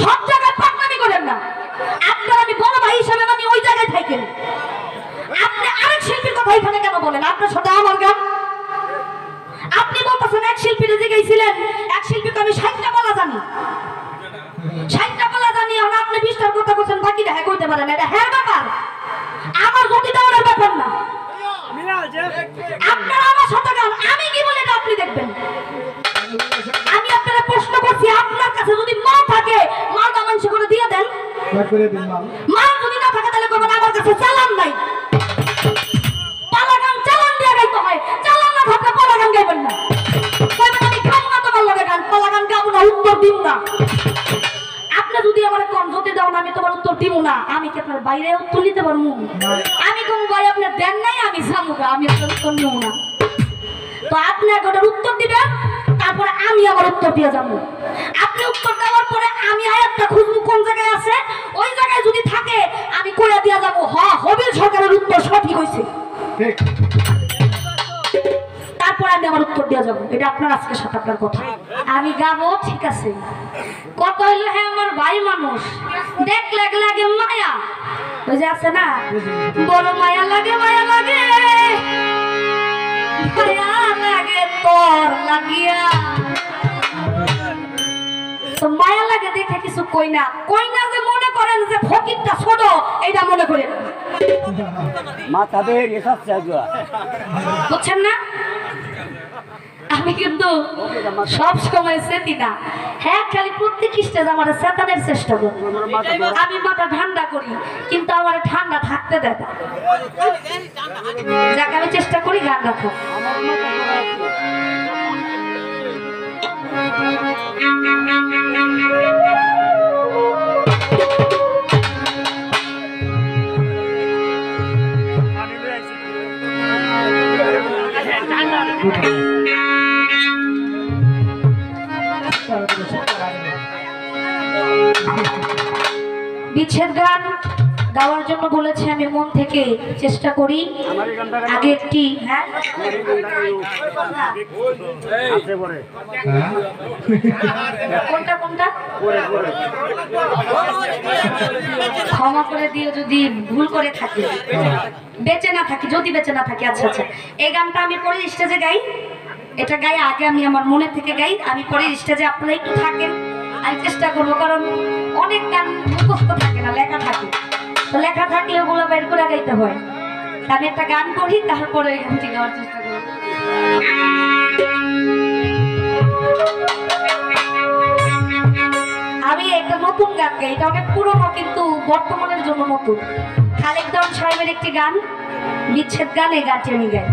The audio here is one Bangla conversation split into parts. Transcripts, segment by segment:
সব জায়গায় পাকনামি করেন না। আপনার আমি বড় ভাই হিসেবে আমি ওই জায়গায় থাকেন, আপনি আরেক শিল্পীর কথা এখানে কেন বলেন? আপনার সাথে আমার গান। আপনি বলতেছেন এক শিল্পীর যে গেছিলেন, এক শিল্পীকে আমি 60টা বলা জানি, 60টা বলা জানি। এখন আপনি 20টার কথা বলছেন, বাকিটা হ্যাঁ কইতে পারেন। এটা হ্যাঁ ব্যাপার, আমার গতি দেওয়ার ব্যাপার না। আপনার আমার সাথে গান, আমি কি বলি না আপনি দেখবেন। আমি আপনারা প্রশ্ন করছি, আপনার কাছে যদি মাল থাকে মালটা মানুষ করে দিয়ে দেন। মাল যদি না থাকে তাহলে করবেন আমার কাছে চালান নাই। পালাগান চালান দিয়ে গাইতে হয়, চালান না থাকলে পালাগান গাইবেন না। কইবেন আমি গান না, তোমার লাগে গান, পালাগান গাবো না, উত্তর দিব না। আপনি যদি আমার কম যদি দাও না, আমি তোমার উত্তর দিব না। আমি কি আপনার বাইরে উত্তর নিতে পারবো? আমি কোন ভাই আপনি দেন নাই, আমি জানুগা, আমি আপনার উত্তর নেব না। তো আপনি ওটার উত্তর দিবেন, তারপরে আমি আবার উত্তর দিয়ে যাবো। আপনি উত্তর দেওয়ার পরে আমি আয়াতটা খুঁজবো কোন জায়গায় আছে, ওই জায়গায় যদি থাকে আমি কইয়া দিয়া যাবো হ্যাঁ হবিল সরকারের উত্তর সঠিক হয়েছে, তারপরে আমি আমার উত্তর দিয়ে যাবো। এটা আপনার আজকে সাথে আপনার কথা। আমি গাবো, ঠিক আছে, কথা হইলো হ্যাঁ আমার ভাই মানুষ, দেখলে লাগে মায়া, ওই যে আছে না, বড় মায়া লাগে, মায়া লাগে, মায়া লাগে তোর লাগিয়া। তো মায়া লাগে দেখে কিছু কই না, কই না যে মনে করেন যে ফকিরটা ছোট, এইটা মনে করেন মাথাদের এসব চাইজা বুঝছেন না। আমি কিন্তু সব সময় চেতি না, হ্যাঁ খালি প্রত্যেক স্টেজ আমার চেতানের চেষ্টা করি। আমি মাথা ঠান্ডা করি, কিন্তু আমার ঠান্ডা থাকতে দেয় না। যাকে আমি চেষ্টা করি গান রাখা। বিচ্ছেদ গান গাওয়ার জন্য বলেছে, আমি মন থেকে চেষ্টা করি। আগে একটি হ্যাঁ কোনটা কোনটা ক্ষমা করে দিও যদি ভুল করে থাকি, বেঁচে না থাকি, যদি বেঁচে না থাকি। আচ্ছা আচ্ছা, এই গানটা আমি পরে স্টেজে গাই, এটা গাই আগে আমি আমার মনে থেকে গাই, আমি পরে স্টেজে আপনারা একটু থাকেন, আমি চেষ্টা করবো। কারণ অনেক গান মুখস্থ থাকে না, লেখা থাকে, তো লেখা থাকলে ওগুলো বের করে গাইতে হয়। আমি একটা গান করি, তারপরে ওই গানটি গাওয়ার চেষ্টা করবো। আমি একটা নতুন গান গাই, এটা অনেক পুরনো কিন্তু বর্তমানের জন্য নতুন। খালেক দেওয়ান সাহেবের একটি গান, বিচ্ছেদ গান, এই গানটি আমি গাই।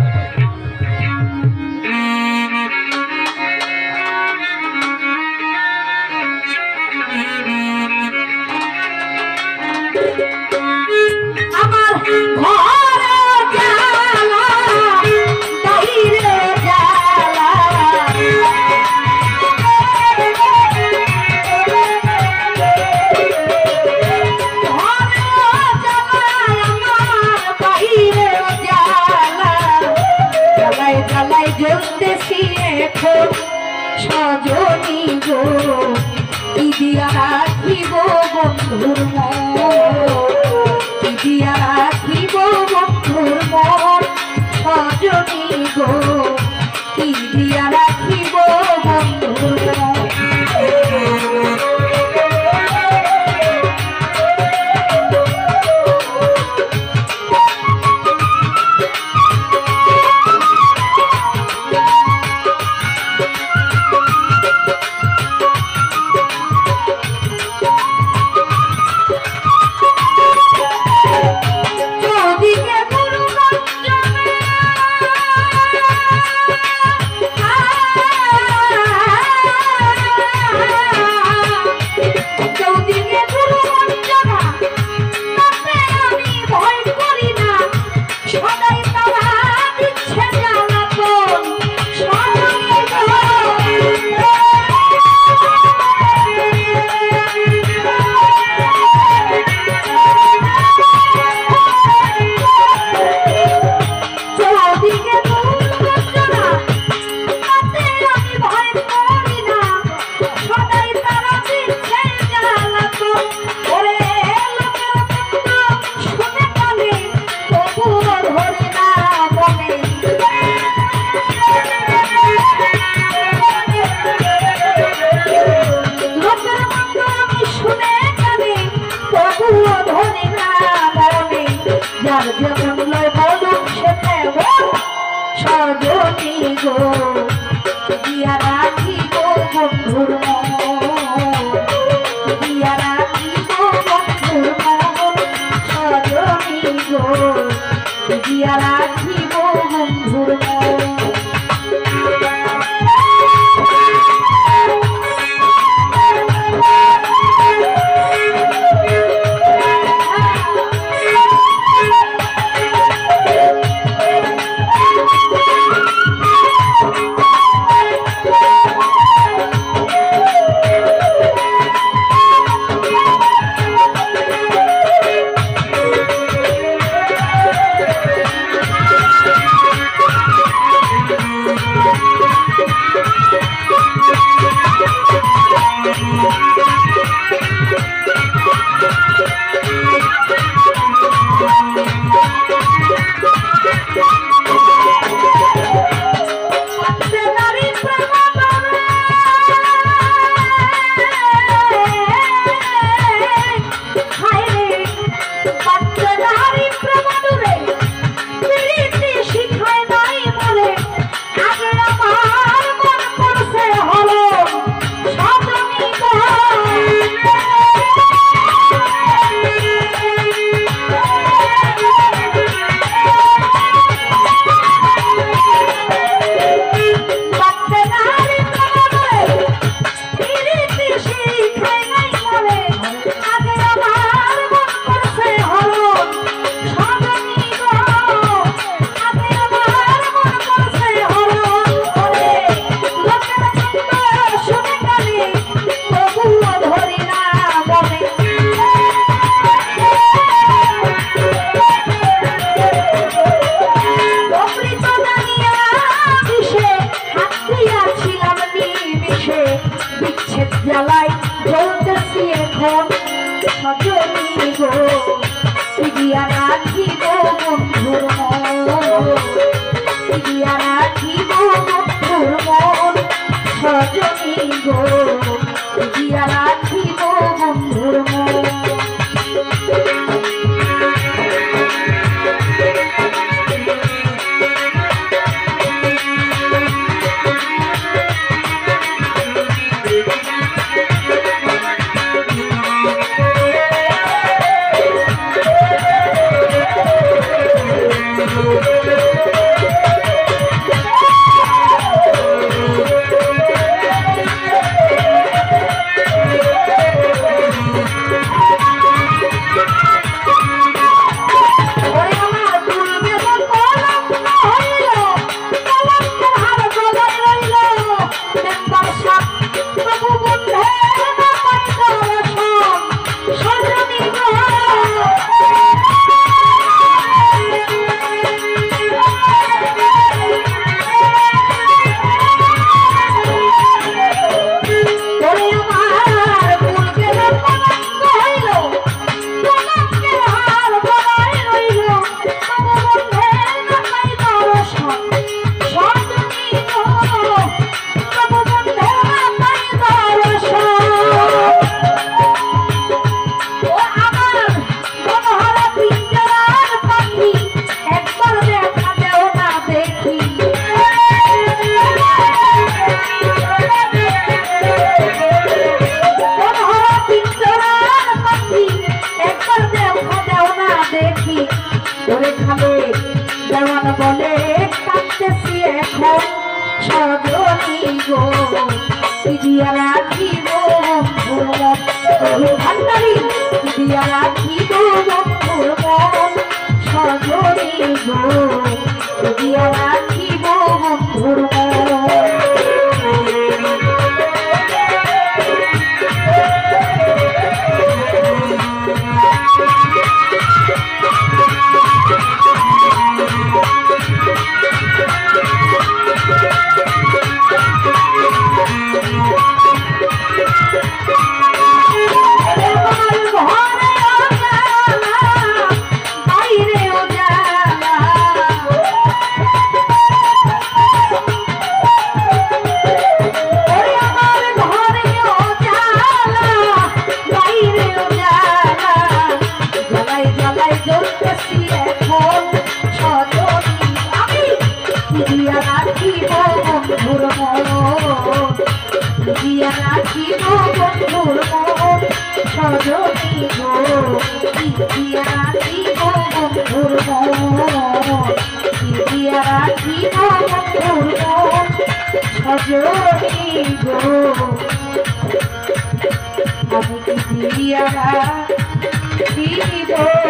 আমার ঘরে জ্বালা, বাইরে জ্বালা, জ্বালায় জ্বলতেছি এখন সজনী গো, কি দিয়া রাখিব বন্ধুর মন, কি দিয়া রাখিব বন্ধুর মন, সজনী গো, কি দিয়া রাখিব বন্ধুর মন। যার যেমন লয় বলুক সে তেমন সজনী গো দিয়া রাখি গো বন্ধুর মন দিয়া রাখি গো বন্ধুর মন সজনী গো দিয়া রাখি গো বন্ধুর মন জ্বালাই জ্বলতেছি এখন সজনী গো দিয়া রাখি গো বন্ধুর মন দিয়া রাখি গো বন্ধুর মন সজনী গো দিয়া রাখি গো বন্ধুর মন বলে কাঁদতেছি এখন সজনী গো দিয়া রাখি গো বন্ধুর ভান্ডারি দিয়া রাখি গো বন্ধুর মন সজনী গো দিয়া রাখি গো বন্ধুর মন দিয়া রাখি সজনী গো আমি কি দিয়া রাখি গো